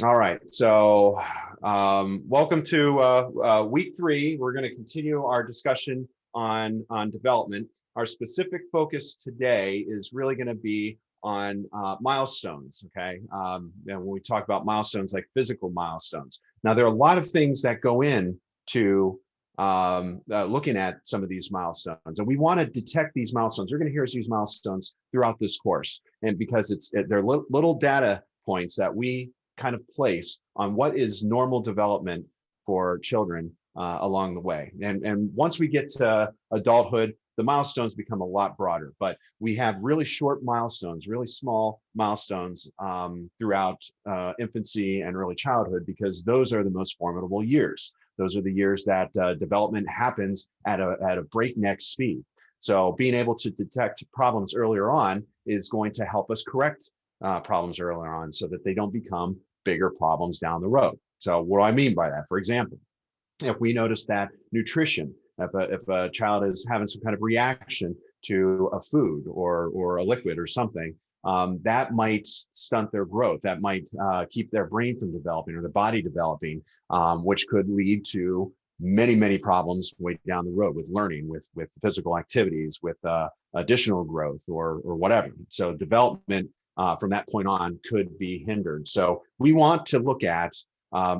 All right, so welcome to week 3. We're going to continue our discussion on development. Our specific focus today is really going to be on milestones, okay? And when we talk about milestones, like physical milestones. Now, there are a lot of things that go in to looking at some of these milestones, and we want to detect these milestones. You're going to hear us use milestones throughout this course, and because they're little data points that we kind of place on what is normal development for children along the way. And once we get to adulthood, the milestones become a lot broader, but we have really short milestones, really small milestones throughout infancy and early childhood, because those are the most formidable years. Those are the years that development happens at a breakneck speed. So being able to detect problems earlier on is going to help us correct problems earlier on so that they don't become bigger problems down the road. So what do I mean by that? For example, if we notice that nutrition, if a child is having some kind of reaction to a food or a liquid or something, that might stunt their growth. That might keep their brain from developing or the body developing, which could lead to many problems way down the road with learning, with physical activities, with additional growth or whatever. So development from that point on could be hindered. So we want to look at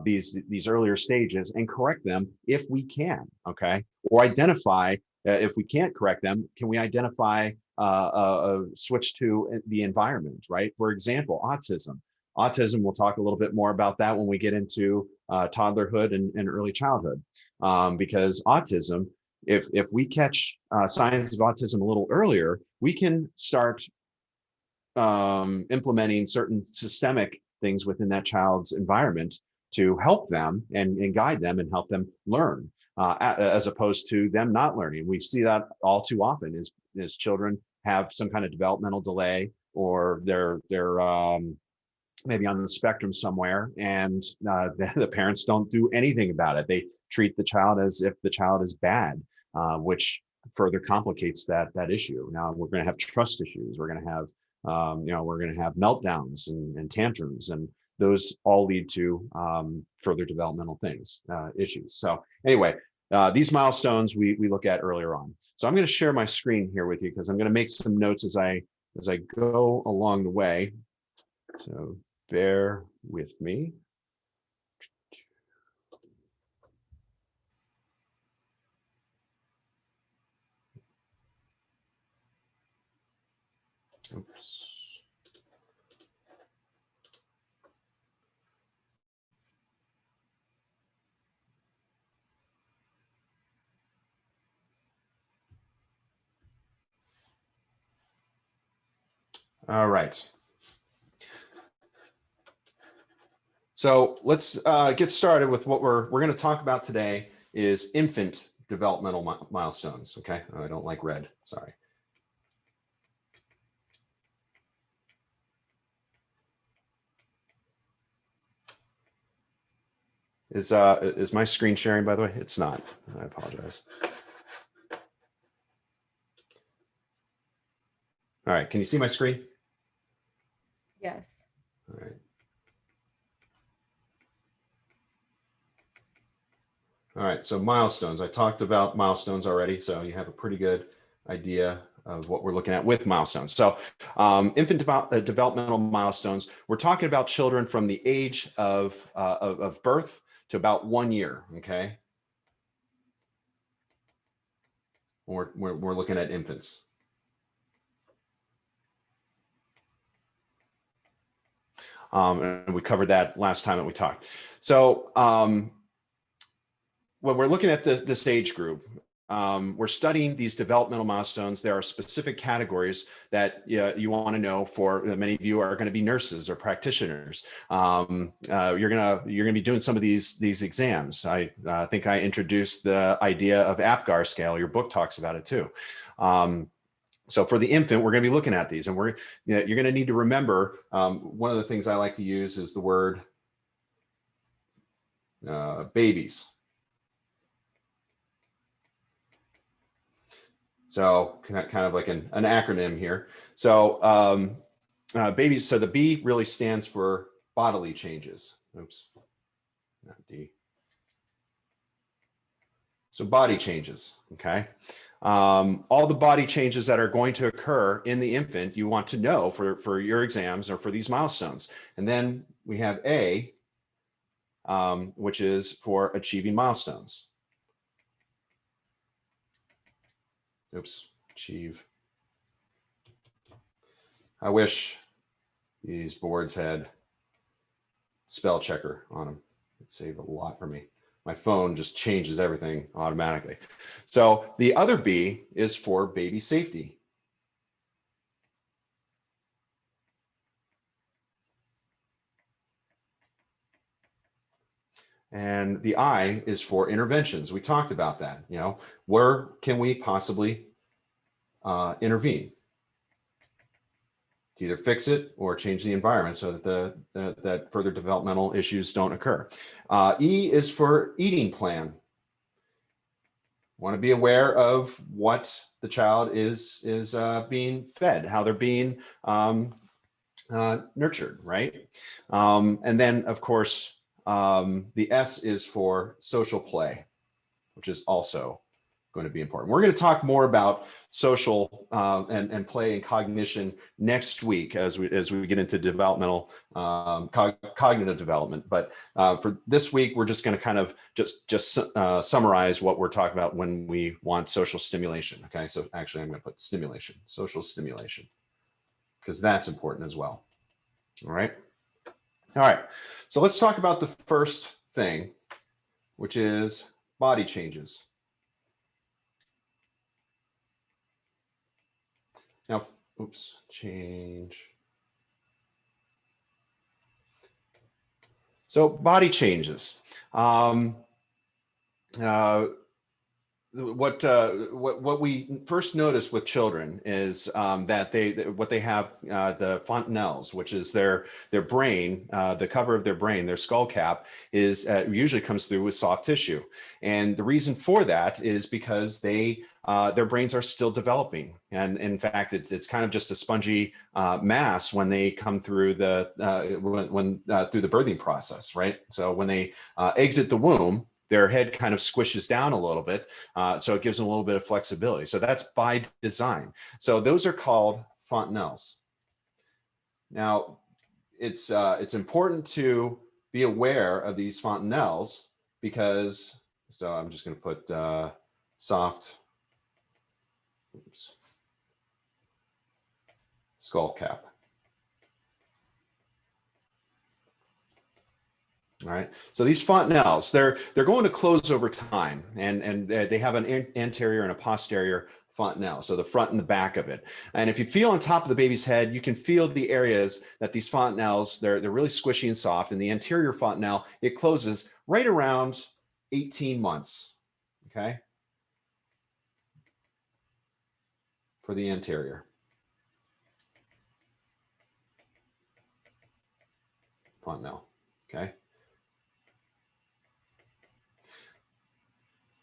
these earlier stages and correct them if we can, okay? Or identify, if we can't correct them, can we identify a switch to the environment, right? For example, autism. Autism, we'll talk a little bit more about that when we get into toddlerhood and early childhood, because autism, if we catch signs of autism a little earlier, we can start implementing certain systemic things within that child's environment to help them and guide them and help them learn, as opposed to them not learning. We see that all too often as children have some kind of developmental delay, or they're maybe on the spectrum somewhere, and the parents don't do anything about it. They treat the child as if the child is bad, which further complicates that issue. Now we're going to have trust issues. We're going to have we're going to have meltdowns and tantrums, and those all lead to further developmental things, issues. So anyway, these milestones we look at earlier on. So I'm going to share my screen here with you because I'm going to make some notes as I go along the way. So bear with me. Oops. All right. So let's get started with what we're going to talk about today is infant developmental milestones. Okay, I don't like red. Sorry. Is my screen sharing, by the way? It's not. I apologize. All right, can you see my screen? Yes. All right. All right, so milestones. I talked about milestones already, so you have a pretty good idea of what we're looking at with milestones. So infant developmental milestones, we're talking about children from the age of birth to about 1 year, okay? We're looking at infants. And we covered that last time that we talked. So when we're looking at this age group, we're studying these developmental milestones. There are specific categories that you want to know. For many of you are going to be nurses or practitioners. You're gonna be doing some of these exams. I think I introduced the idea of APGAR scale. Your book talks about it too. So for the infant, we're going to be looking at these, and you're going to need to remember, one of the things I like to use is the word babies. So kind of like an acronym here. So babies, so the B really stands for bodily changes. Oops, not D. So body changes, okay? All the body changes that are going to occur in the infant, you want to know for your exams or for these milestones. And then we have A, which is for achieving milestones. Oops, achieve. I wish these boards had spell checker on them. It'd save a lot for me. My phone just changes everything automatically. So the other B is for baby safety. And the I is for interventions. We talked about that. You know, where can we possibly intervene to either fix it or change the environment so that that further developmental issues don't occur. E is for eating plan. Want to be aware of what the child is being fed, how they're being nurtured, right? And then, of course, the S is for social play, which is also going to be important. We're going to talk more about social and play and cognition next week as we get into developmental cognitive development. But for this week, we're just going to kind of just summarize what we're talking about when we want social stimulation. Okay, so actually, I'm going to put stimulation, social stimulation, because that's important as well. All right. All right. So let's talk about the first thing, which is body changes. Now, oops, change. So body changes. What we first notice with children is that what they have the fontanelles, which is their brain, the cover of their brain, their skull cap is usually comes through with soft tissue, and the reason for that is because their brains are still developing, and in fact, it's kind of just a spongy mass when they come through the through the birthing process, right? So when they exit the womb, their head kind of squishes down a little bit, so it gives them a little bit of flexibility. So that's by design. So those are called fontanelles. Now, it's important to be aware of these fontanelles because, so I'm just going to put soft, oops, skull cap. All right. So these fontanelles, they're going to close over time, and they have an anterior and a posterior fontanelle, so the front and the back of it. And if you feel on top of the baby's head, you can feel the areas that these fontanelles, they're really squishy and soft. And the anterior fontanelle, it closes right around 18 months. Okay. For the anterior. Fontanelle. Okay.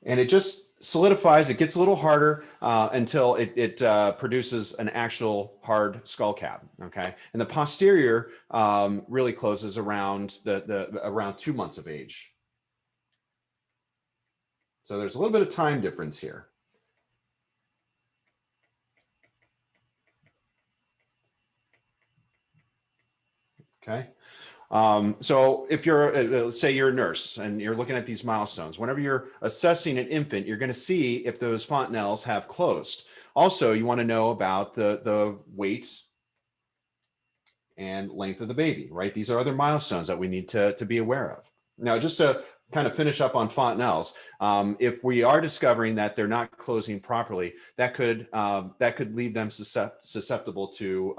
And it just solidifies, it gets a little harder until it produces an actual hard skull cap, okay? And the posterior really closes around around 2 months of age. So there's a little bit of time difference here. Okay. So if you're, say you're a nurse and you're looking at these milestones, whenever you're assessing an infant, you're going to see if those fontanelles have closed. Also, you want to know about the weight and length of the baby, right? These are other milestones that we need to be aware of. Now, just to kind of finish up on fontanelles, if we are discovering that they're not closing properly, that could leave them susceptible to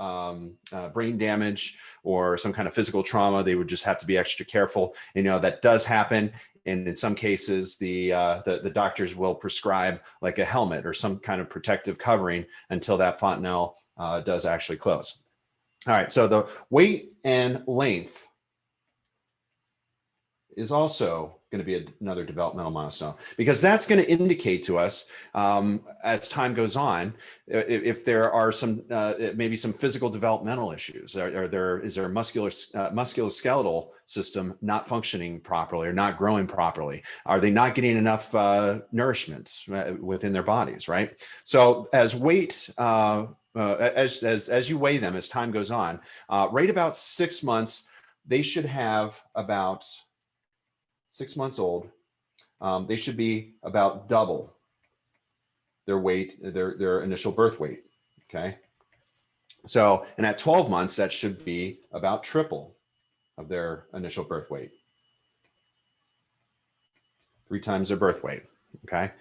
brain damage or some kind of physical trauma. They would just have to be extra careful. You know, that does happen. And in some cases, the doctors will prescribe like a helmet or some kind of protective covering until that fontanelle does actually close. All right, so the weight and length is also going to be another developmental milestone, because that's going to indicate to us as time goes on if there are some maybe some physical developmental issues. Is there a musculoskeletal system not functioning properly or not growing properly? Are they not getting enough nourishment within their bodies, right? So as weight as you weigh them as time goes on, right about 6 months, they should have about 6 months old. They should be about double their weight, their initial birth weight. Okay. So, and at 12 months, that should be about triple of their initial birth weight. 3 times their birth weight. Okay.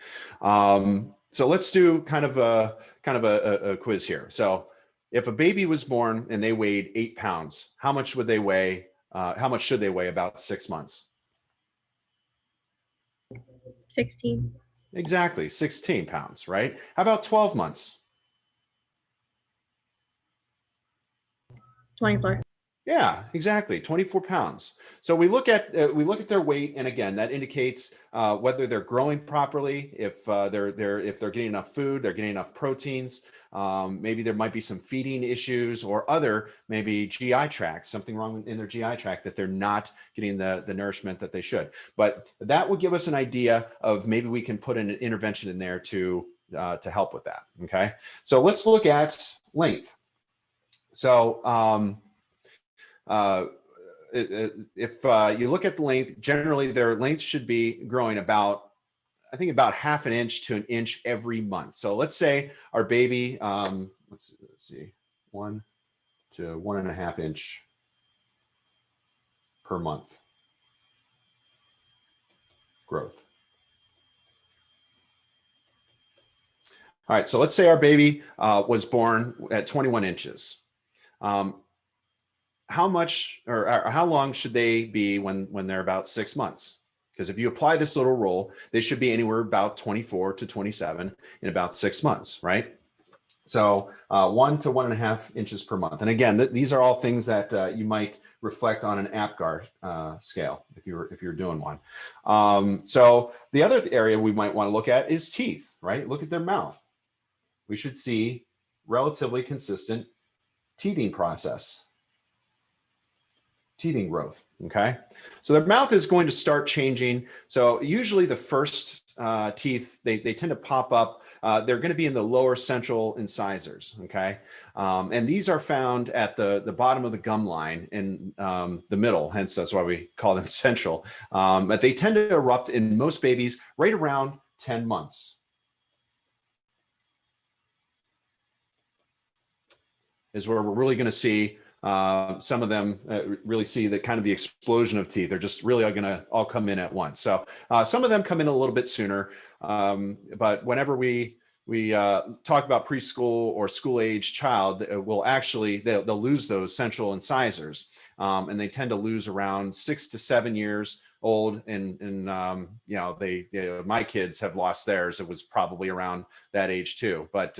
So let's do kind of a quiz here. So if a baby was born and they weighed 8 pounds, how much would they weigh? How much should they weigh about 6 months? 16. Exactly, 16 pounds, right? How about 12 months? 24. Yeah, exactly, 24 pounds. So we look at their weight, and again, that indicates whether they're growing properly, if they're getting enough food, they're getting enough proteins. Maybe there might be some feeding issues or other maybe GI tract, something wrong in their GI tract that they're not getting the nourishment that they should. But that will give us an idea of maybe we can put an intervention in there to help with that. Okay, so let's look at length. So if you look at the length, generally their length should be growing about, I think, about ½ inch to an inch every month. So let's say our baby, let's see, 1 to 1.5 inch per month growth. All right, so let's say our baby was born at 21 inches. How much or how long should they be when they're about 6 months? Because if you apply this little rule, they should be anywhere about 24 to 27 in about 6 months, right? So 1 to 1.5 inches per month. And again, these are all things that you might reflect on an APGAR scale if you're doing one. So the other area we might want to look at is teeth, right? Look at their mouth. We should see relatively consistent teething process. Teething growth. Okay, so their mouth is going to start changing. So usually the first teeth, they tend to pop up. They're going to be in the lower central incisors. Okay, and these are found at the bottom of the gum line in the middle. Hence, that's why we call them central. But they tend to erupt in most babies right around 10 months. Is where we're really going to see some of them really see the kind of the explosion of teeth. They're just really going to all come in at once. So some of them come in a little bit sooner, but whenever we talk about preschool or school age child, will actually they'll lose those central incisors, and they tend to lose around 6 to 7 years old. And you know, my kids have lost theirs. It was probably around that age too. But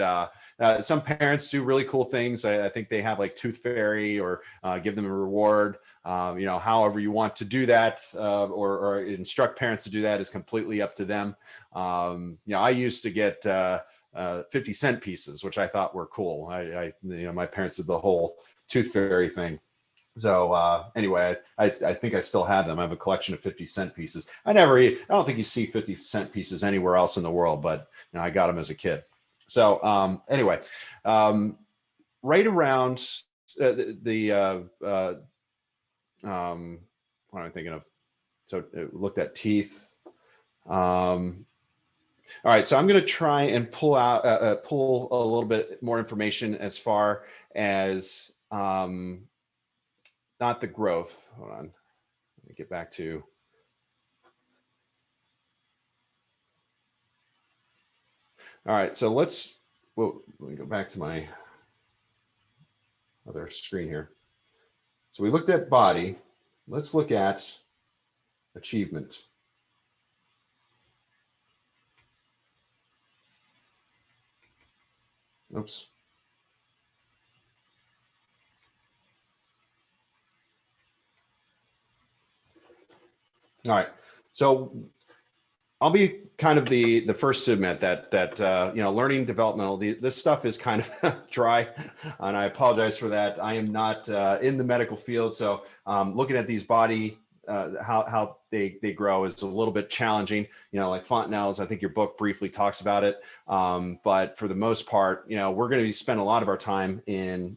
some parents do really cool things. I think they have like tooth fairy or give them a reward. You know, however you want to do that, or instruct parents to do that is completely up to them. You know, I used to get 50-cent pieces, which I thought were cool. You know, my parents did the whole tooth fairy thing. So anyway, I think I still have them. I have a collection of 50-cent pieces. I don't think you see 50-cent pieces anywhere else in the world, but you know, I got them as a kid. So anyway, right around what am I thinking of? So looked at teeth. All right, so I'm going to try and pull a little bit more information as far as not the growth. Hold on, let me get back to. All right, so let me go back to my other screen here. So we looked at body. Let's look at achievement. Oops. All right. So I'll be kind of the first to admit that learning developmental, this stuff is kind of dry, and I apologize for that. I am not in the medical field, so looking at these body how they grow is a little bit challenging. Like fontanelles, I think your book briefly talks about it, but for the most part, we're going to spend a lot of our time in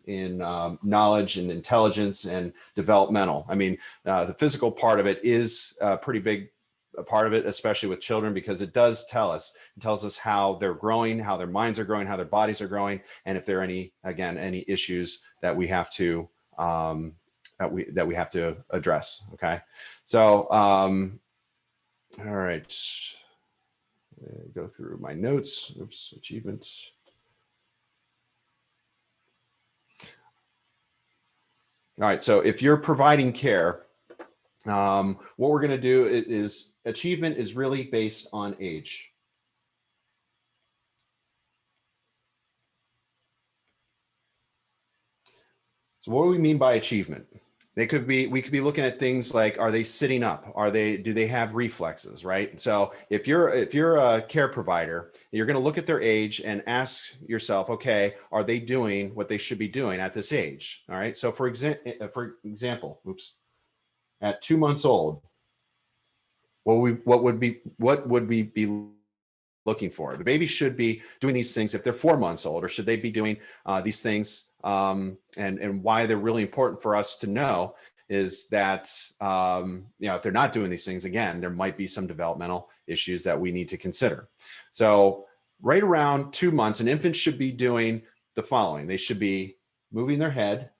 knowledge and intelligence and developmental. I mean, the physical part of it is pretty big. A part of it, especially with children, because it does tell us, how they're growing, how their minds are growing, how their bodies are growing, and if there are any issues that we have to address. Okay, so all right, go through my notes. Oops, achievements. All right, so if you're providing care, what we're going to do is achievement is really based on age. So what do we mean by achievement? We could be looking at things like, are they sitting up? Do they have reflexes, right? So if you're a care provider, you're going to look at their age and ask yourself, okay, are they doing what they should be doing at this age? All right. So for example, at 2 months old, what would we be looking for? The baby should be doing these things if they're 4 months old, or should they be doing these things? And why they're really important for us to know is that if they're not doing these things, again, there might be some developmental issues that we need to consider. So right around 2 months, an infant should be doing the following. They should be moving their head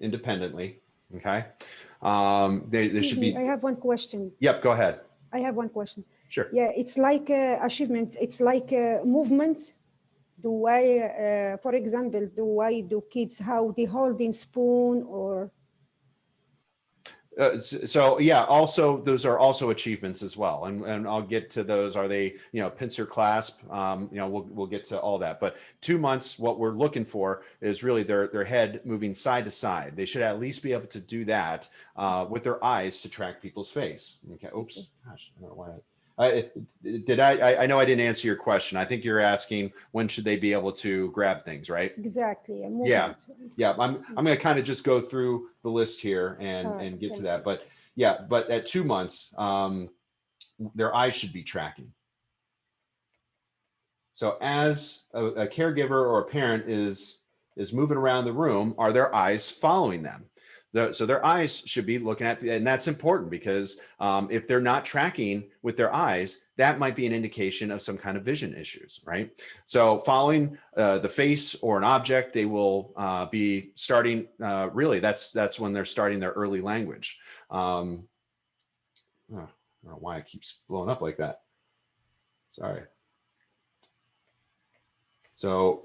independently. Okay. They should be. I have one question. Yep, go ahead. I have one question. Sure. Yeah, it's like achievements. It's like movement. For example, do kids how they holding spoon or? So yeah, also those are also achievements as well, and I'll get to those. Are they pincer clasp? We'll get to all that. But 2 months, what we're looking for is really their head moving side to side. They should at least be able to do that with their eyes to track people's face. Okay. Oops. Gosh, I don't know why. I know I didn't answer your question. I think you're asking when should they be able to grab things, right? Exactly. Yeah. I'm going to kind of just go through the list here and get to that. But yeah, but at 2 months, their eyes should be tracking. So as a caregiver or a parent is moving around the room, are their eyes following them? So their eyes should be looking at, and that's important because if they're not tracking with their eyes, that might be an indication of some kind of vision issues, right? So following the face or an object, they will be starting, really, that's when they're starting their early language. I don't know why it keeps blowing up like that. Sorry. So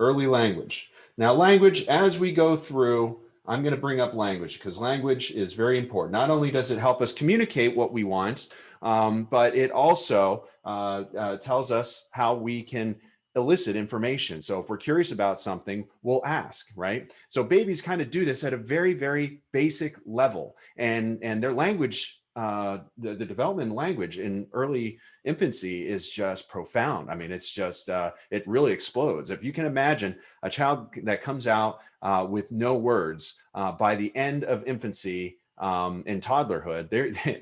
early language. Now language, as we go through, I'm going to bring up language because language is very important. Not only does it help us communicate what we want, but it also tells us how we can elicit information. So if we're curious about something, we'll ask, right? So babies kind of do this at a very, very basic level, and their language, the development in language in early infancy is just profound. I mean, it's just, it really explodes. If you can imagine a child that comes out with no words by the end of infancy in toddlerhood,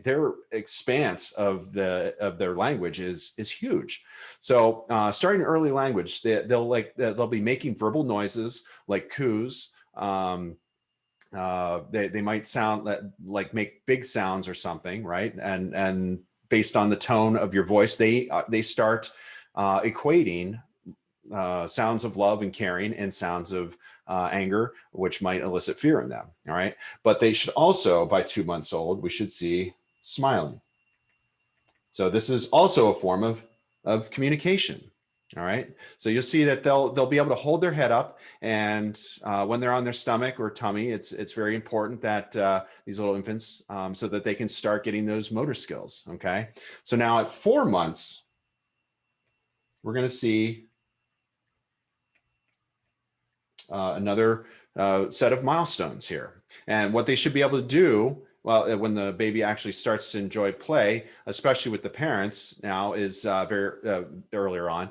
their expanse of their language is huge. So starting early language, they'll be making verbal noises like coos. They might sound like make big sounds or something, right? And based on the tone of your voice, they start equating sounds of love and caring and sounds of anger, which might elicit fear in them. All right. But they should also, by 2 months old, we should see smiling. So this is also a form of communication. All right. So you'll see that they'll be able to hold their head up, and when they're on their stomach or tummy, it's very important that these little infants, so that they can start getting those motor skills. Okay. So now at 4 months, we're going to see another set of milestones here. And what they should be able to do, well, when the baby actually starts to enjoy play, especially with the parents now, is very earlier on,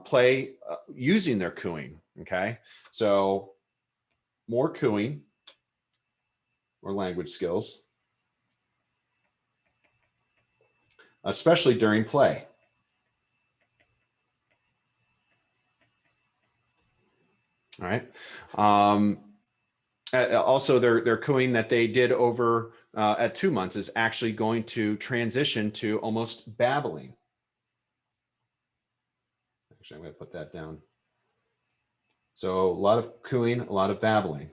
play using their cooing, okay? So more cooing or language skills, especially during play. All right. Also, their cooing that they did over at 2 months is actually going to transition to almost babbling. Actually, I'm going to put that down. So a lot of cooing, a lot of babbling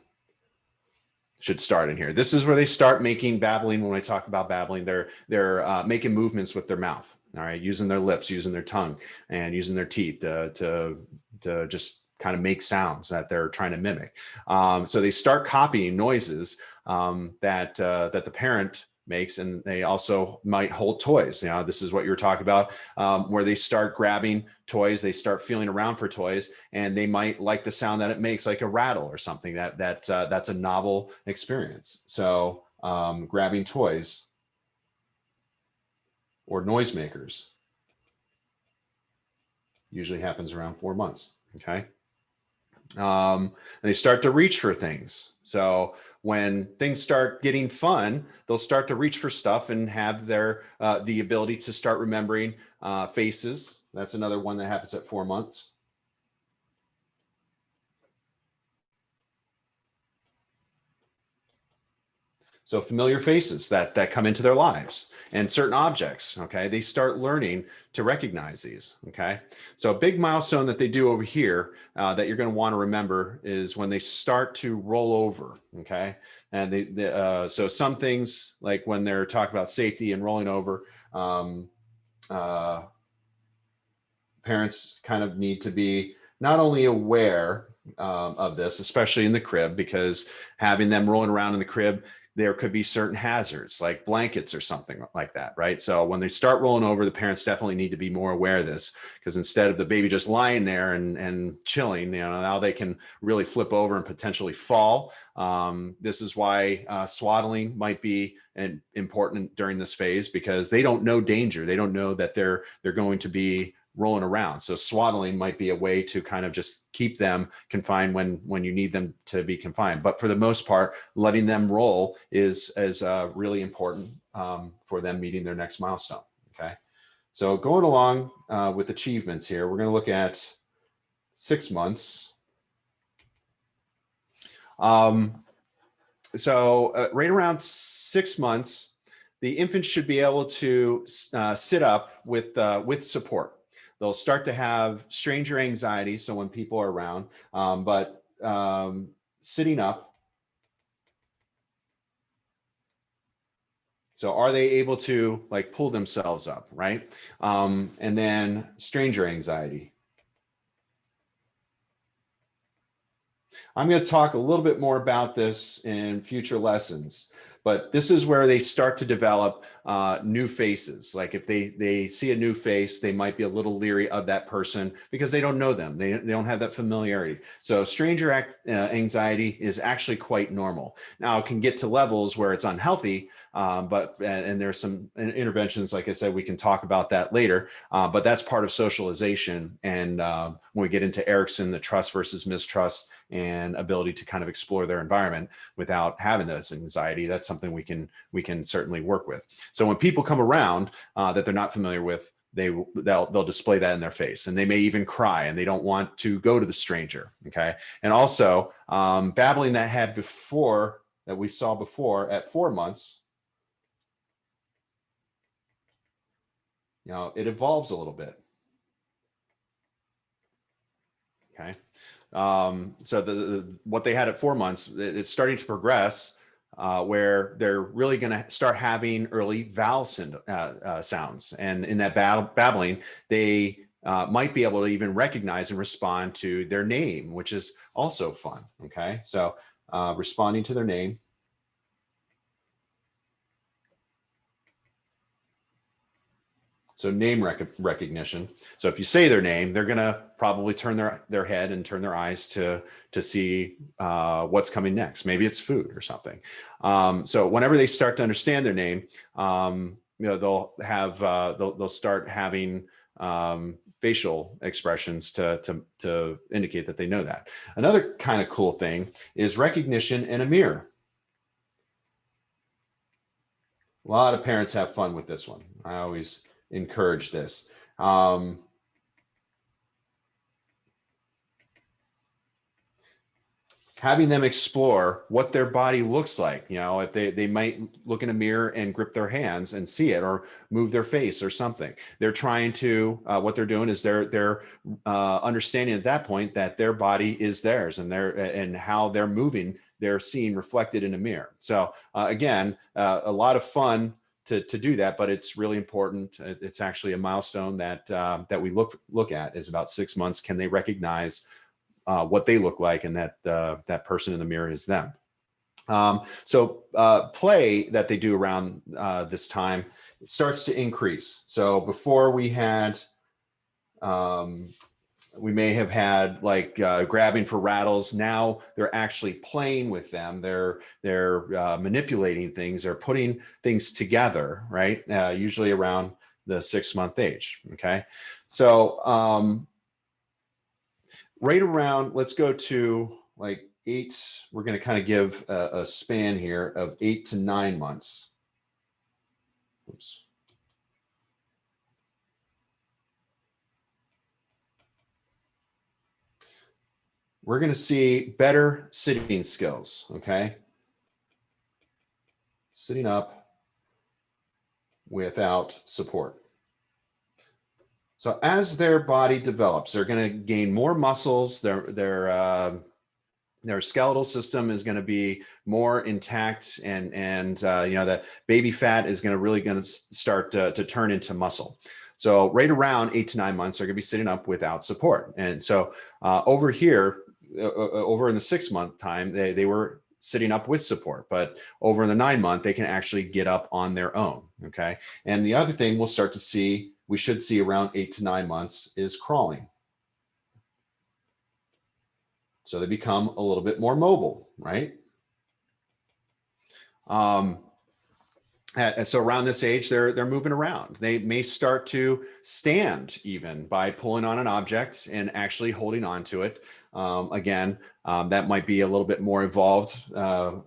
should start in here. This is where they start making babbling. When I talk about babbling, they're making movements with their mouth. All right, using their lips, using their tongue, and using their teeth to just kind of make sounds that they're trying to mimic. So they start copying noises that the parent makes, and they also might hold toys. You know, this is what you're talking about, where they start grabbing toys, they start feeling around for toys, and they might like the sound that it makes, like a rattle or something. That's a novel experience. So grabbing toys or noisemakers usually happens around 4 months. Okay. They start to reach for things. So when things start getting fun, they'll start to reach for stuff and have their the ability to start remembering faces. That's another one that happens at 4 months. So familiar faces that come into their lives and certain objects, okay, they start learning to recognize these, okay? So a big milestone that they do over here that you're going to want to remember is when they start to roll over, okay? And so some things, like when they're talking about safety and rolling over, parents kind of need to be not only aware of this, especially in the crib, because having them rolling around in the crib, there could be certain hazards like blankets or something like that, right? So when they start rolling over, the parents definitely need to be more aware of this, because instead of the baby just lying there and chilling, you know, now they can really flip over and potentially fall. This is why swaddling might be important during this phase, because they don't know danger. They don't know that they're going to be rolling around. So swaddling might be a way to kind of just keep them confined when you need them to be confined. But for the most part, letting them roll is really important for them meeting their next milestone. Okay. So going along with achievements here, we're going to look at 6 months. So right around 6 months, the infant should be able to sit up with support. They'll start to have stranger anxiety, so when people are around, but sitting up. So are they able to like pull themselves up, right? And then stranger anxiety. I'm going to talk a little bit more about this in future lessons, but this is where they start to develop new faces. Like if they see a new face, they might be a little leery of that person because they don't know them. They don't have that familiarity. So stranger anxiety is actually quite normal. Now it can get to levels where it's unhealthy, and there's some interventions, like I said, we can talk about that later, but that's part of socialization. And when we get into Erickson, the trust versus mistrust and ability to kind of explore their environment without having this anxiety, that's something we can certainly work with. So when people come around that they're not familiar with, they'll display that in their face, and they may even cry and they don't want to go to the stranger. Okay. And also babbling that we saw before at 4 months, you know, it evolves a little bit. Okay. So what they had at 4 months, it's starting to progress where they're really going to start having early vowel sounds. And in that babbling, they might be able to even recognize and respond to their name, which is also fun. Okay. So responding to their name. So name recognition. So if you say their name, they're going to probably turn their head and turn their eyes to see what's coming next. Maybe it's food or something. So whenever they start to understand their name, they'll start having facial expressions to indicate that they know that. Another kind of cool thing is recognition in a mirror. A lot of parents have fun with this one. I always encourage this. Having them explore what their body looks like. You know, if they might look in a mirror and grip their hands and see it, or move their face or something. They're trying to, what they're doing is they're understanding at that point that their body is theirs, and how they're moving, they're seeing reflected in a mirror. So again, a lot of fun to do that, but it's really important. It's actually a milestone that we look at is about 6 months. Can they recognize what they look like, and that person in the mirror is them? So play that they do around this time, it starts to increase. So before we had, we may have had like grabbing for rattles. Now they're actually playing with them. They're manipulating things. They're putting things together, right? Usually around the 6-month age. Okay, so right around, let's go to like 8. We're going to kind of give a span here of 8 to 9 months. Oops. We're going to see better sitting skills, okay? Sitting up without support. So as their body develops, they're going to gain more muscles. Their skeletal system is going to be more intact, and the baby fat is going to start to turn into muscle. So right around 8 to 9 months, they're going to be sitting up without support. And so over here, over in the 6-month time, they were sitting up with support, but over in the 9-month, they can actually get up on their own. Okay. And the other thing we should see around 8 to 9 months is crawling. So they become a little bit more mobile, right? And so around this age, they're moving around. They may start to stand even by pulling on an object and actually holding on to it. Again, that might be a little bit more evolved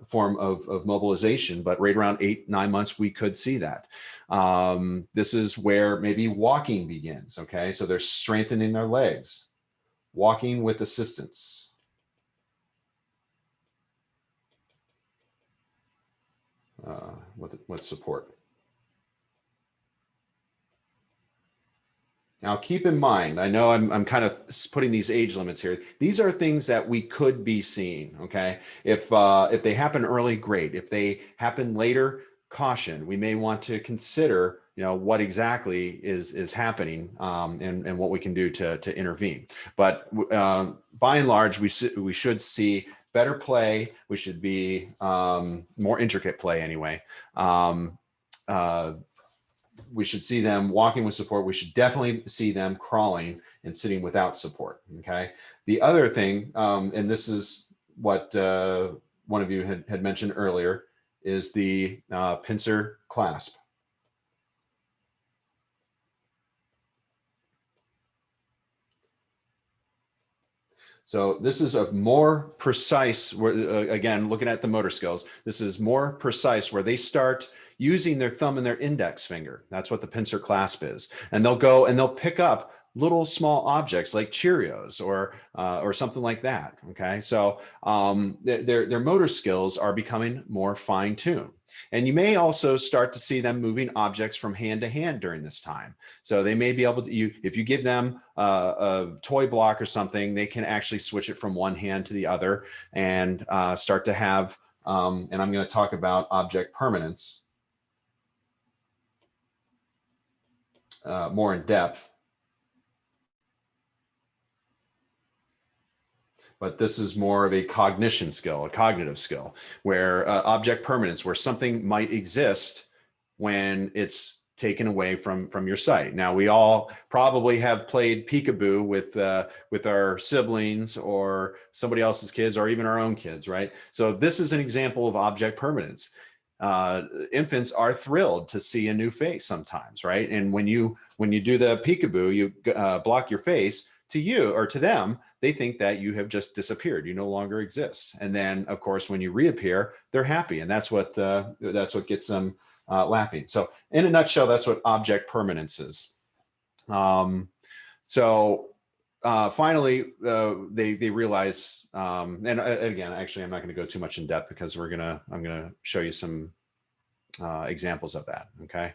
form of mobilization, but right around 8, 9 months, we could see that. This is where maybe walking begins. Okay, so they're strengthening their legs, walking with assistance. With support. Now, keep in mind, I know I'm kind of putting these age limits here. These are things that we could be seeing. Okay, if they happen early, great. If they happen later, caution. We may want to consider, what exactly is happening, and what we can do to intervene. But by and large, we should see better play. We should be more intricate play anyway. We should see them walking with support. We should definitely see them crawling and sitting without support. Okay. The other thing, and this is what one of you had mentioned earlier, is the pincer clasp. So this is a more precise, again, looking at the motor skills, this is more precise where they start using their thumb and their index finger. That's what the pincer clasp is. And they'll go and they'll pick up little small objects like Cheerios or something like that. Okay, so their motor skills are becoming more fine-tuned. And you may also start to see them moving objects from hand to hand during this time. So they may be able to, if you give them a toy block or something, they can actually switch it from one hand to the other and start to have, and I'm going to talk about object permanence more in depth. But this is more of a cognition skill, a cognitive skill, where object permanence, where something might exist when it's taken away from your sight. Now, we all probably have played peekaboo with our siblings or somebody else's kids or even our own kids, right? So this is an example of object permanence. Infants are thrilled to see a new face sometimes, right? And when you do the peekaboo, you block your face. To you or to them, they think that you have just disappeared. You no longer exist. And then, of course, when you reappear, they're happy, and that's what gets them laughing. So, in a nutshell, that's what object permanence is. Finally, they realize, and again, actually, I'm not going to go too much in depth because I'm going to show you some examples of that. Okay,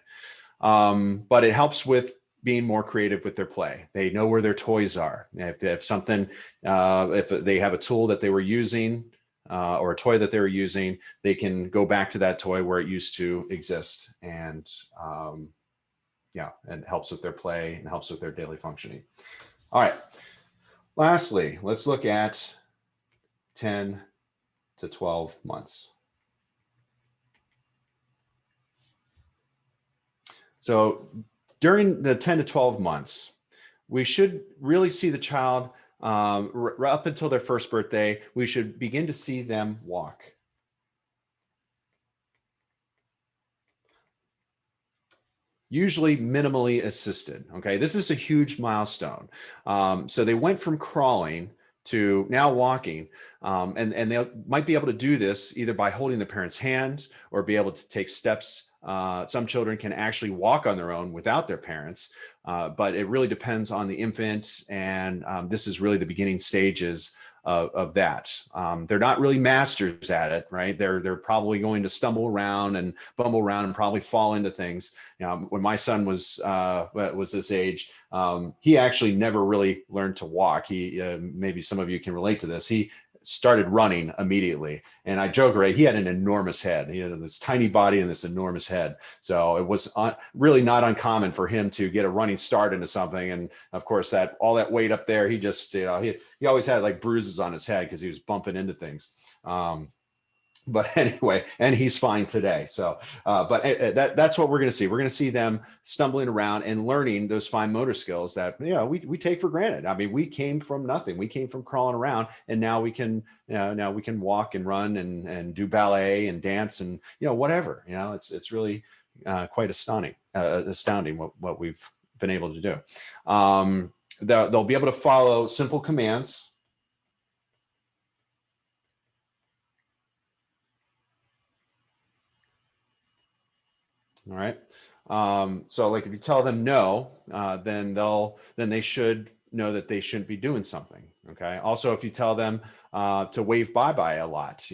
but it helps with being more creative with their play. They know where their toys are. If they have something, if they have a tool that they were using or a toy that they were using, they can go back to that toy where it used to exist. And yeah, and it helps with their play and helps with their daily functioning. All right. Lastly, let's look at 10 to 12 months. So during the 10 to 12 months, we should really see the child up until their first birthday. We should begin to see them walk. Usually minimally assisted. Okay, this is a huge milestone. So they went from crawling to now walking, and they might be able to do this either by holding the parent's hand or be able to take steps. Some children can actually walk on their own without their parents, but it really depends on the infant, and this is really the beginning stages of that. They're not really masters at it, right? They're probably going to stumble around and bumble around and probably fall into things. You know, when my son was this age, he actually never really learned to walk. He maybe some of you can relate to this. He started running immediately, and I joke, right? He had an enormous head. He had this tiny body and this enormous head, so it was really not uncommon for him to get a running start into something. And of course, that all that weight up there, he just, he always had like bruises on his head because he was bumping into things. But anyway, and he's fine today. So, but that's what we're going to see. We're going to see them stumbling around and learning those fine motor skills that, we take for granted. I mean, we came from nothing. We came from crawling around, and now we can walk and run and do ballet and dance and, whatever. It's really quite astounding what we've been able to do. They'll be able to follow simple commands. All right. So like if you tell them no, then they should know that they shouldn't be doing something. Okay. Also, if you tell them to wave bye-bye a lot,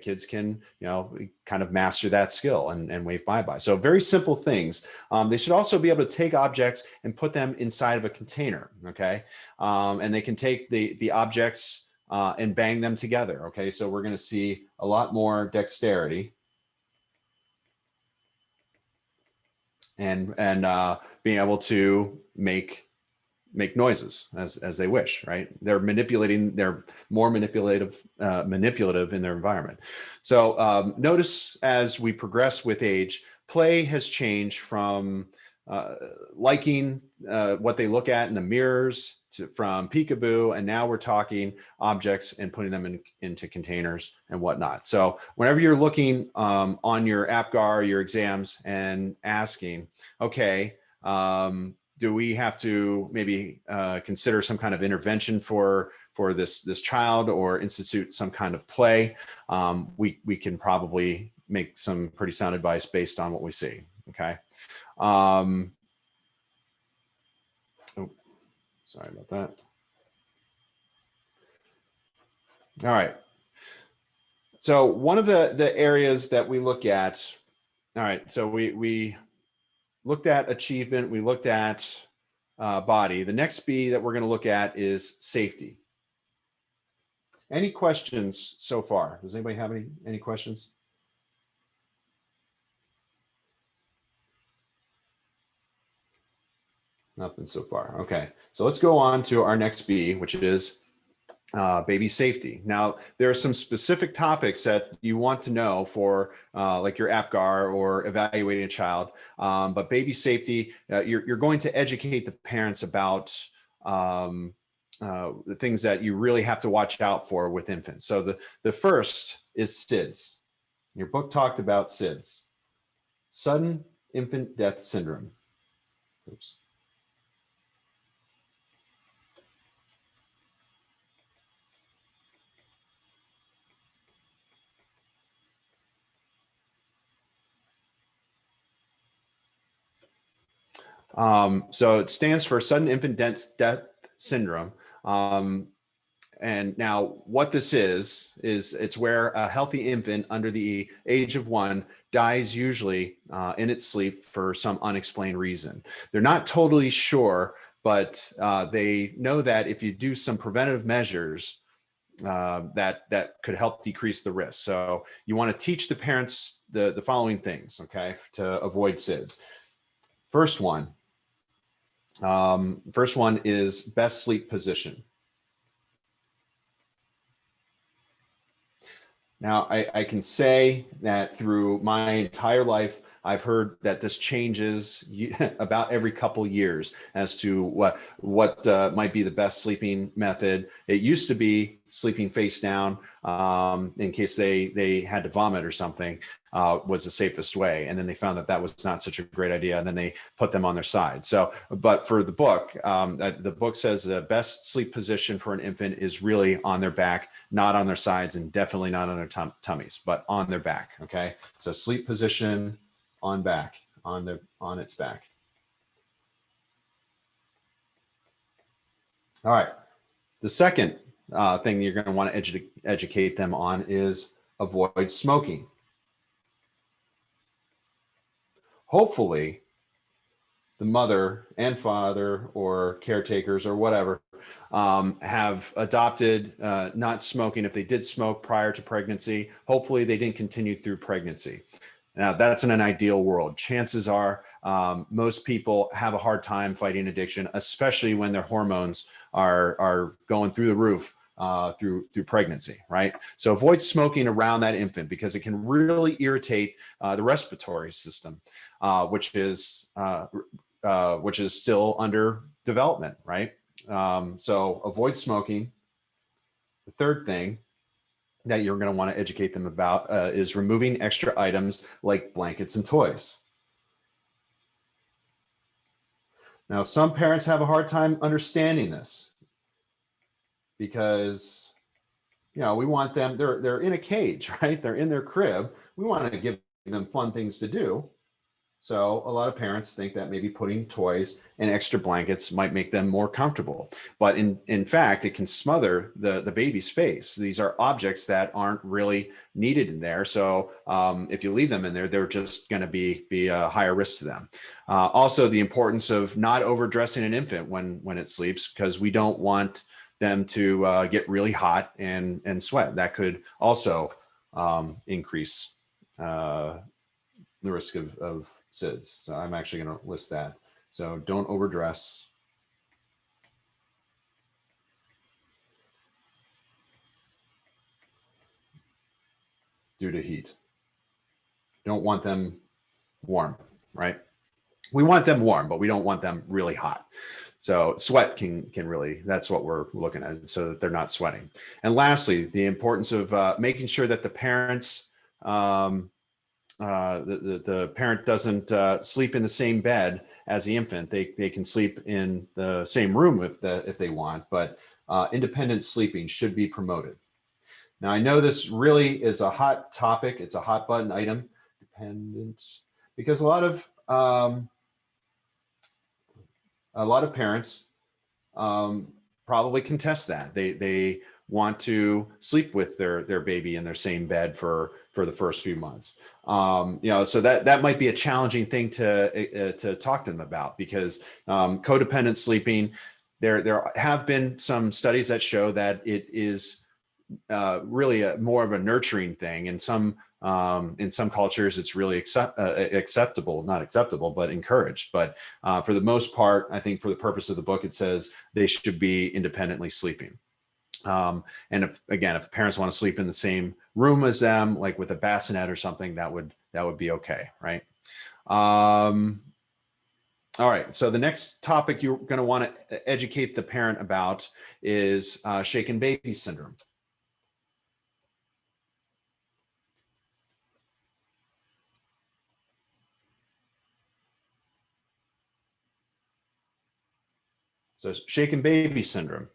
kids can, kind of master that skill and wave bye-bye. So very simple things. They should also be able to take objects and put them inside of a container. Okay. And they can take the objects and bang them together. Okay. So we're going to see a lot more dexterity. And being able to make noises as they wish, right? They're more manipulative in their environment. So notice as we progress with age, play has changed from liking what they look at in the mirrors from peekaboo, and now we're talking objects and putting them into containers and whatnot. So whenever you're looking on your APGAR, your exams, and asking, okay, do we have to maybe consider some kind of intervention for this child or institute some kind of play? We can probably make some pretty sound advice based on what we see. Okay. Sorry about that. All right. So one of the areas that we look at, all right, so we looked at achievement, we looked at body. The next B that we're going to look at is safety. Any questions so far? Does anybody have any questions? Nothing so far. Okay, so let's go on to our next B, which is baby safety. Now, there are some specific topics that you want to know for like your APGAR or evaluating a child. But baby safety, you're going to educate the parents about the things that you really have to watch out for with infants. So the first is SIDS. Your book talked about SIDS, sudden infant death syndrome. Oops. So it stands for sudden infant death syndrome. And now what this is it's where a healthy infant under the age of 1 dies usually in its sleep for some unexplained reason. They're not totally sure, but they know that if you do some preventative measures, that could help decrease the risk. So you want to teach the parents the following things, okay, to avoid SIDS. First one is best sleep position. Now, I can say that through my entire life, I've heard that this changes about every couple years as to what might be the best sleeping method. It used to be sleeping face down in case they had to vomit or something was the safest way. And then they found that that was not such a great idea. And then they put them on their side. So, but for the book says the best sleep position for an infant is really on their back, not on their sides, and definitely not on their tummies, but on their back. Okay. So sleep position on back, on its back. All right. The second thing you're going to want to educate them on is avoid smoking. Hopefully, the mother and father or caretakers or whatever have adopted not smoking. If they did smoke prior to pregnancy, hopefully they didn't continue through pregnancy. Now, that's in an ideal world. Chances are most people have a hard time fighting addiction, especially when their hormones are going through the roof through pregnancy, right? So avoid smoking around that infant because it can really irritate the respiratory system, which is still under development, right? So avoid smoking. The third thing that you're going to want to educate them about is removing extra items like blankets and toys. Now, some parents have a hard time understanding this because, you know, we want them, they're in a cage, right? They're in their crib. We want to give them fun things to do. So a lot of parents think that maybe putting toys and extra blankets might make them more comfortable. But in fact, it can smother the baby's face. These are objects that aren't really needed in there. So if you leave them in there, they're just going to be a higher risk to them. Also, the importance of not overdressing an infant when it sleeps, because we don't want them to get really hot and sweat. That could also increase the risk of SIDS. So I'm actually going to list that. So don't overdress. Due to heat. Don't want them warm, right? We want them warm, but we don't want them really hot. So sweat can really, that's what we're looking at, so that they're not sweating. And lastly, the importance of making sure that the parents, the parent doesn't sleep in the same bed as the infant. They can sleep in the same room if they want, but independent sleeping should be promoted. Now, I know this really is a hot topic. It's a hot button item, dependent, because a lot of parents probably contest that. They want to sleep with their baby in their same bed for the first few months. You know, so that might be a challenging thing to talk to them about, because codependent sleeping, there have been some studies that show that it is really more of a nurturing thing. In some cultures, it's really acceptable, not acceptable, but encouraged. But for the most part, I think for the purpose of the book, it says they should be independently sleeping. And if the parents want to sleep in the same room as them, like with a bassinet or something, that would be okay, right? All right, so the next topic you're going to want to educate the parent about is shaken baby syndrome. So shaken baby syndrome.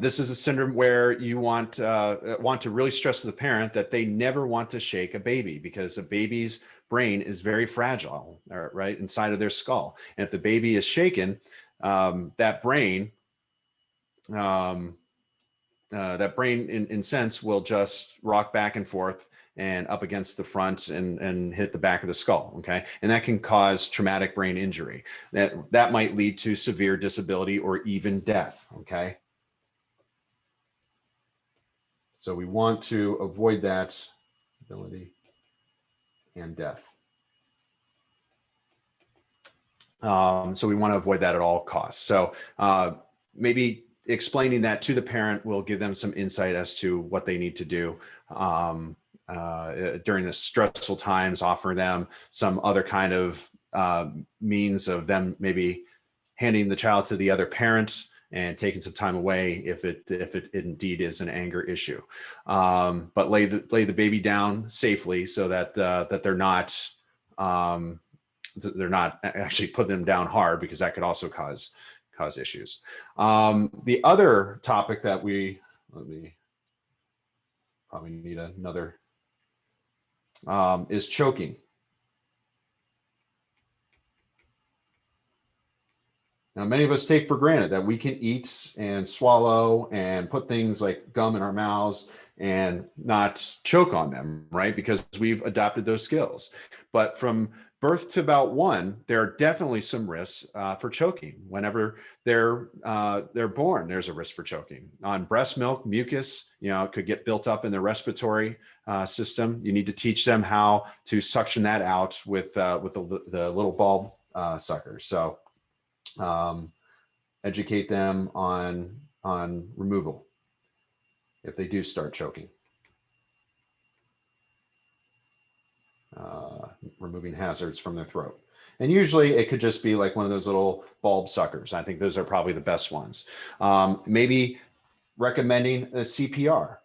This is a syndrome where you want to really stress to the parent that they never want to shake a baby, because a baby's brain is very fragile, right, inside of their skull. And if the baby is shaken, that brain in sense will just rock back and forth and up against the front and hit the back of the skull. Okay. And that can cause traumatic brain injury that might lead to severe disability or even death. Okay. So we want to avoid that ability and death. So we want to avoid that at all costs. So maybe explaining that to the parent will give them some insight as to what they need to do during the stressful times, offer them some other kind of means of them maybe handing the child to the other parent and taking some time away if it indeed is an anger issue. But lay the baby down safely so that that they're not actually putting them down hard, because that could also cause issues. The other topic that let me probably need another is choking. Now, many of us take for granted that we can eat and swallow and put things like gum in our mouths and not choke on them, right? Because we've adopted those skills. But from birth to about 1, there are definitely some risks for choking. Whenever they're born, there's a risk for choking. On breast milk, mucus, it could get built up in the respiratory system. You need to teach them how to suction that out with the little bulb suckers. So educate them on removal if they do start choking. Removing hazards from their throat. And usually it could just be like one of those little bulb suckers. I think those are probably the best ones. Maybe recommending a CPR.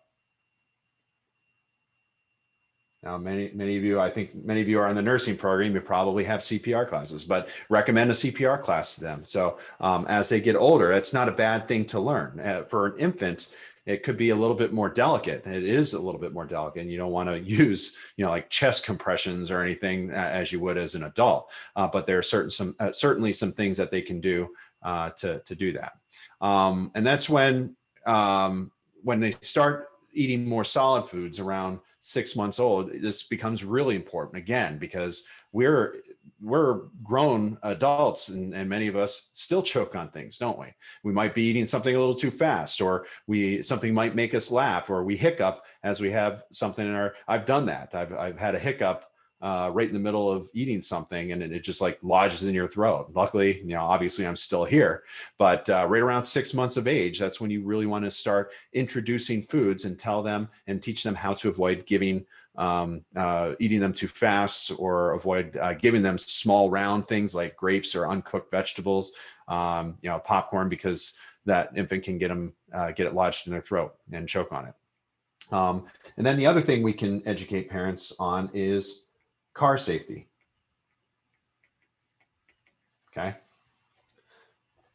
Now, many of you, I think many of you are in the nursing program, you probably have CPR classes, but recommend a CPR class to them. So as they get older, it's not a bad thing to learn. For an infant, it could be a little bit more delicate. It is a little bit more delicate, and you don't want to use, like chest compressions or anything as you would as an adult. But there are certainly some things that they can do to do that. And that's when they start eating more solid foods around 6 months old, this becomes really important again, because we're grown adults, and many of us still choke on things, don't we? We might be eating something a little too fast, or something might make us laugh, or we hiccup as we have something in our. I've done that. I've had a hiccup right in the middle of eating something, and it just like lodges in your throat. Luckily, obviously I'm still here, but right around 6 months of age, that's when you really want to start introducing foods and tell them and teach them how to avoid eating them too fast, or avoid giving them small round things like grapes or uncooked vegetables, popcorn, because that infant can get it lodged in their throat and choke on it. And then the other thing we can educate parents on is car safety. Okay.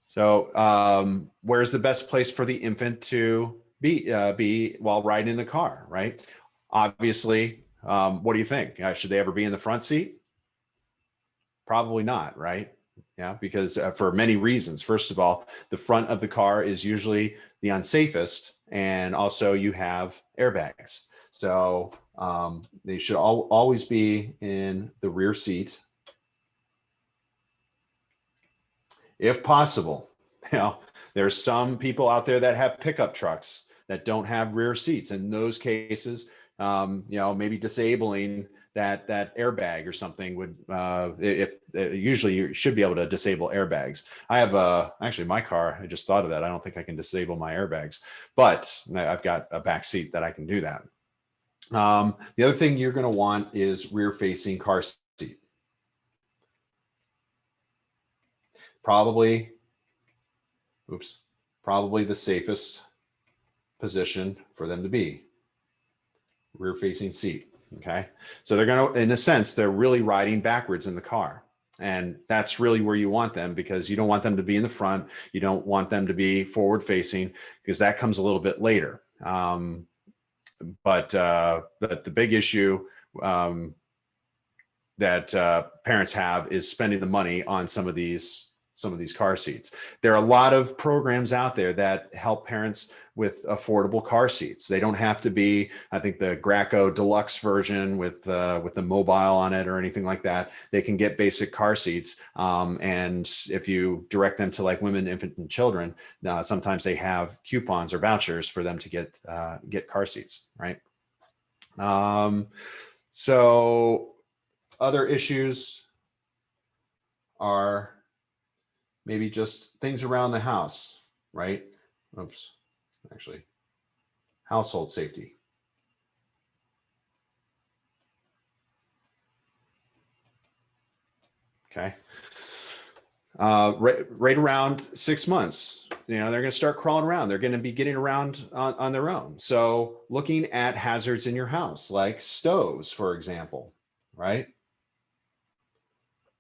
So where's the best place for the infant to be while riding in the car, right? Obviously, what do you think? Should they ever be in the front seat? Probably not, right? Yeah, because for many reasons. First of all, the front of the car is usually the unsafest, and also you have airbags. So they should always be in the rear seat, if possible. There's some people out there that have pickup trucks that don't have rear seats. In those cases, maybe disabling that airbag or something would, if usually you should be able to disable airbags. I have actually my car, I just thought of that. I don't think I can disable my airbags, but I've got a back seat that I can do that. The other thing you're going to want is rear facing car seat. Probably the safest position for them to be. Rear facing seat. Okay. So they're going to, in a sense, they're really riding backwards in the car. And that's really where you want them, because you don't want them to be in the front. You don't want them to be forward facing, because that comes a little bit later. But the big issue that parents have is spending the money on some of these car seats. There are a lot of programs out there that help parents with affordable car seats. They don't have to be, I think, the Graco Deluxe version with the mobile on it or anything like that. They can get basic car seats. And if you direct them to like women, infant, and children, sometimes they have coupons or vouchers for them to get car seats, right? So other issues are maybe just things around the house, right? Oops, actually, household safety. Okay. Right around 6 months, they're going to start crawling around. They're going to be getting around on their own. So looking at hazards in your house, like stoves, for example, right?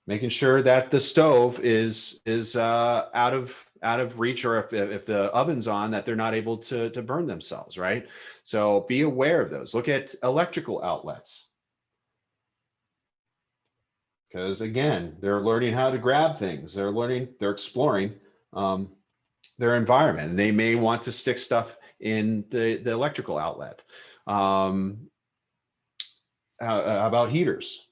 Making sure that the stove is out of reach, or if the oven's on, that they're not able to burn themselves, right? So be aware of those. Look at electrical outlets, because again, they're learning how to grab things. They're exploring their environment, and they may want to stick stuff in the electrical outlet. How about heaters?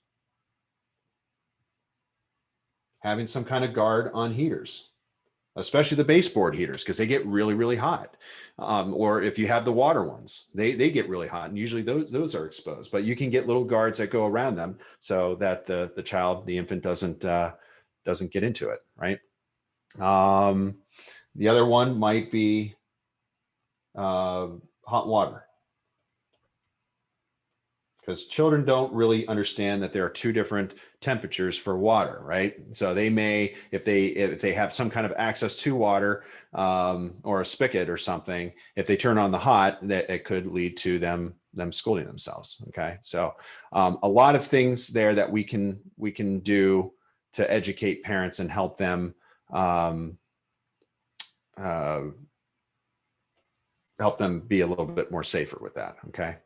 Having some kind of guard on heaters, especially the baseboard heaters, because they get really, really hot. Or if you have the water ones, they get really hot, and usually those are exposed. But you can get little guards that go around them so that the infant doesn't get into it, right? The other one might be hot water, because children don't really understand that there are two different temperatures for water, right? So they may, if they have some kind of access to water, or a spigot or something, if they turn on the hot, that it could lead to them scalding themselves. Okay, so a lot of things there that we can do to educate parents and help them be a little bit more safer with that. Okay.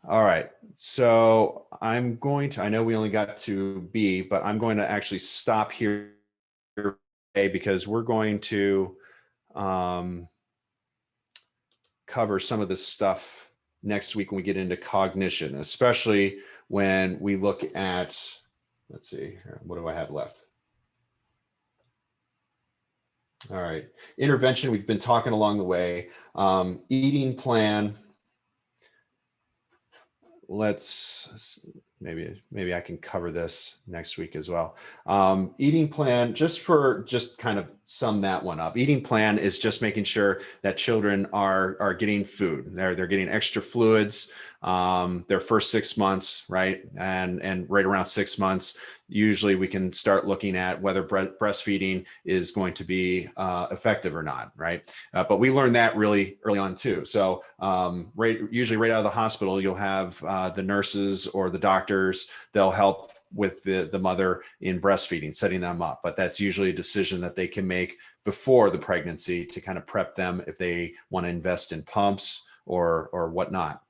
All right, so I know we only got to B, but I'm going to actually stop here A, because we're going to cover some of this stuff next week when we get into cognition, especially when we look at, let's see, what do I have left? All right, intervention, we've been talking along the way. Eating plan. Let's maybe I can cover this next week as well. Eating plan, just kind of sum that one up. Eating plan is just making sure that children are getting food. They're getting extra fluids their first 6 months, right? And right around 6 months, usually we can start looking at whether breastfeeding is going to be effective or not, right? But we learned that really early on too. So usually right out of the hospital, you'll have the nurses or the doctors, they'll help with the mother in breastfeeding, setting them up. But that's usually a decision that they can make before the pregnancy to kind of prep them if they want to invest in pumps or whatnot.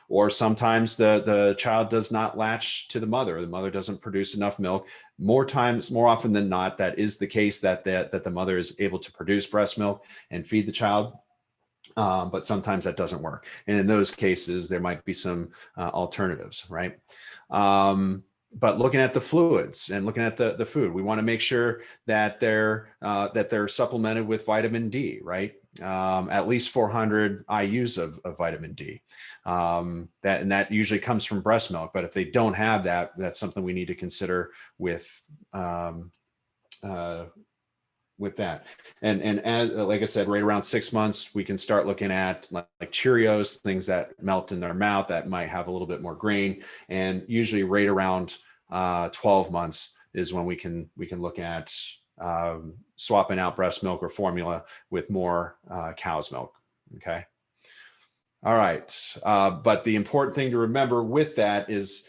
Or sometimes the child does not latch to the mother doesn't produce enough milk. More often than not, that is the case, that the mother is able to produce breast milk and feed the child. But sometimes that doesn't work. And in those cases, there might be some alternatives, right? but looking at the fluids and looking at the food, we want to make sure that they're supplemented with vitamin D, right? At least 400 IUs of vitamin D. That usually comes from breast milk, but if they don't have that, that's something we need to consider with that. And as like I said, right around 6 months, we can start looking at like Cheerios, things that melt in their mouth that might have a little bit more grain. And usually right around 12 months is when we can look at swapping out breast milk or formula with more cow's milk. Okay. All right. But the important thing to remember with that is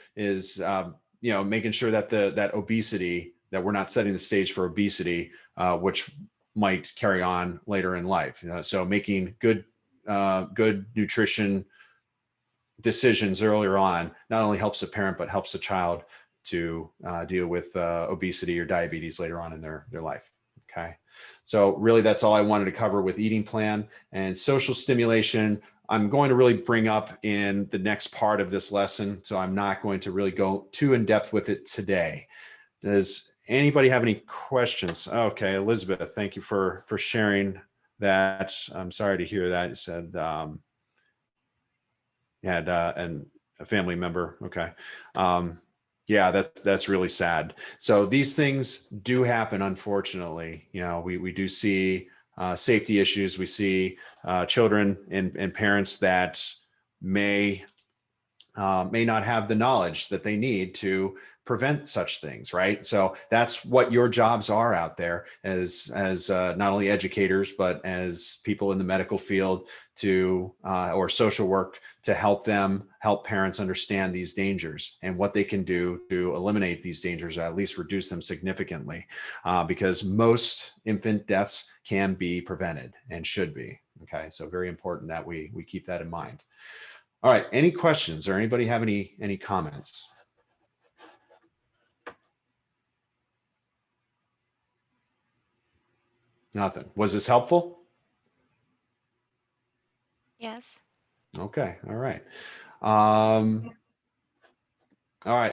making sure that that obesity, that we're not setting the stage for obesity, which might carry on later in life. So making good nutrition decisions earlier on not only helps the parent, but helps the child to deal with obesity or diabetes later on in their life. Okay. So really that's all I wanted to cover with eating plan. And social stimulation, I'm going to really bring up in the next part of this lesson. So I'm not going to really go too in depth with it today. Does anybody have any questions? Okay, Elizabeth, thank you for sharing that. I'm sorry to hear that. You said you had a family member. Okay. Yeah, that's really sad. So these things do happen, unfortunately. We do see safety issues. We see children and parents that may not have the knowledge that they need to prevent such things, right? So that's what your jobs are out there as not only educators, but as people in the medical field to or social work to help parents understand these dangers and what they can do to eliminate these dangers, or at least reduce them significantly, because most infant deaths can be prevented and should be. Okay, so very important that we keep that in mind. All right, any questions or anybody have any comments? Nothing. Was this helpful? Yes. Okay, all right. All right.